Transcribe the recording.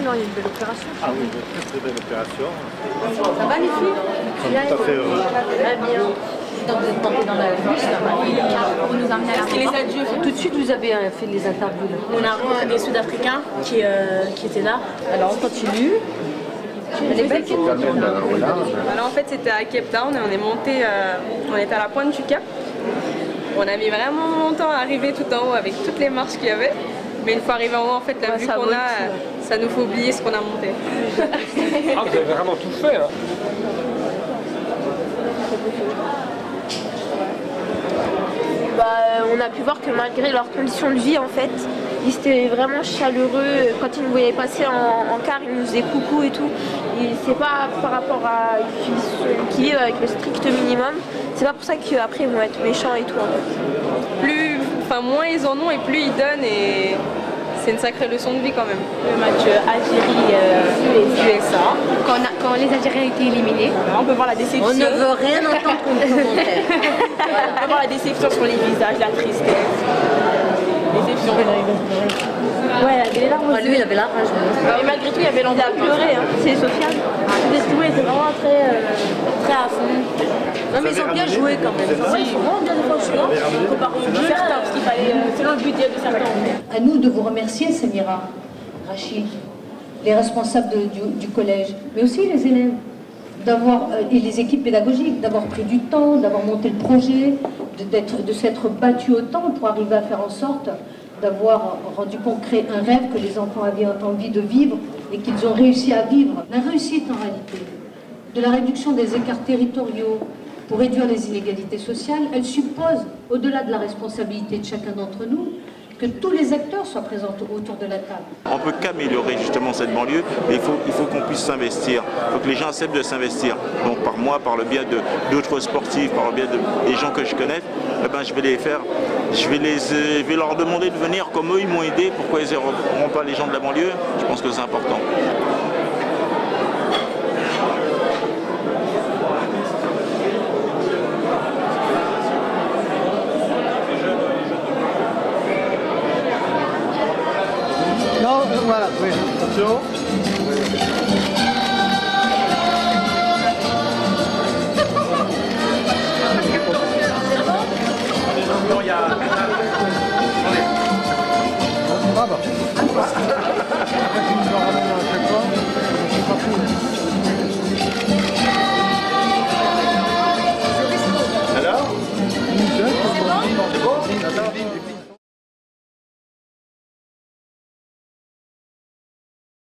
non, il y a une belle opération. Ah oui, une très très belle opération. Ça va les filles? Tout à fait heureux. Très bien. Donc vous êtes tombé dans la bus là-bas. Vous nous emmenez à la les adieux. Tout de suite vous avez fait les interviews là. On a un des Sud-Africains qui était là. Alors on continue. Alors en fait c'était à Cape Town et on est monté, on était à la pointe du Cap. On a mis vraiment longtemps à arriver tout en haut avec toutes les marches qu'il y avait. Mais une fois arrivé en haut, en fait, la vue qu'on a, ça nous fait oublier ce qu'on a monté. Ah, vous avez vraiment tout fait, hein. On a pu voir que malgré leurs conditions de vie, en fait, ils étaient vraiment chaleureux. Quand ils nous voyaient passer en car, ils nous faisaient coucou et tout. C'est pas par rapport à qui vivent avec le strict minimum. C'est pas pour ça qu'après ils vont être méchants et tout. En fait. Moins ils en ont et plus ils donnent et c'est une sacrée leçon de vie quand même. Le match Algérie-USA. Quand les Algériens étaient éliminés. On peut voir la déception. On ne veut rien entendre comme commentaire. Voilà. On peut voir la déception sur les visages, la tristesse. Déception. Ouais, il avait les larmes aux yeux. Lui, il avait la rage. Mais malgré tout, il avait l'envie de pleurer. Hein. C'est Sofiane. Il était vraiment très à fond. Non mais ils ont bien joué quand même. Ouais, ils sont vraiment bien défensifs. Comparé aux certains, parce qu'il fallait, selon le budget de certains. À nous de vous remercier, Samira, Rachid, les responsables du collège, mais aussi les élèves, et les équipes pédagogiques, d'avoir pris du temps, d'avoir monté le projet, de s'être battus autant pour arriver à faire en sorte d'avoir rendu concret un rêve que les enfants avaient envie de vivre et qu'ils ont réussi à vivre. La réussite en réalité de la réduction des écarts territoriaux pour réduire les inégalités sociales, elle suppose, au-delà de la responsabilité de chacun d'entre nous, que tous les acteurs soient présents autour de la table. On ne peut qu'améliorer justement cette banlieue, mais il faut qu'on puisse s'investir. Il faut que les gens acceptent de s'investir. Donc par moi, par le biais d'autres sportifs, par le biais des gens que je connais, eh ben, je vais leur demander de venir comme eux, ils m'ont aidé. Pourquoi ils n'auront pas les gens de la banlieue? Je pense que c'est important. Non, voilà, oui, attention. Non, il y a...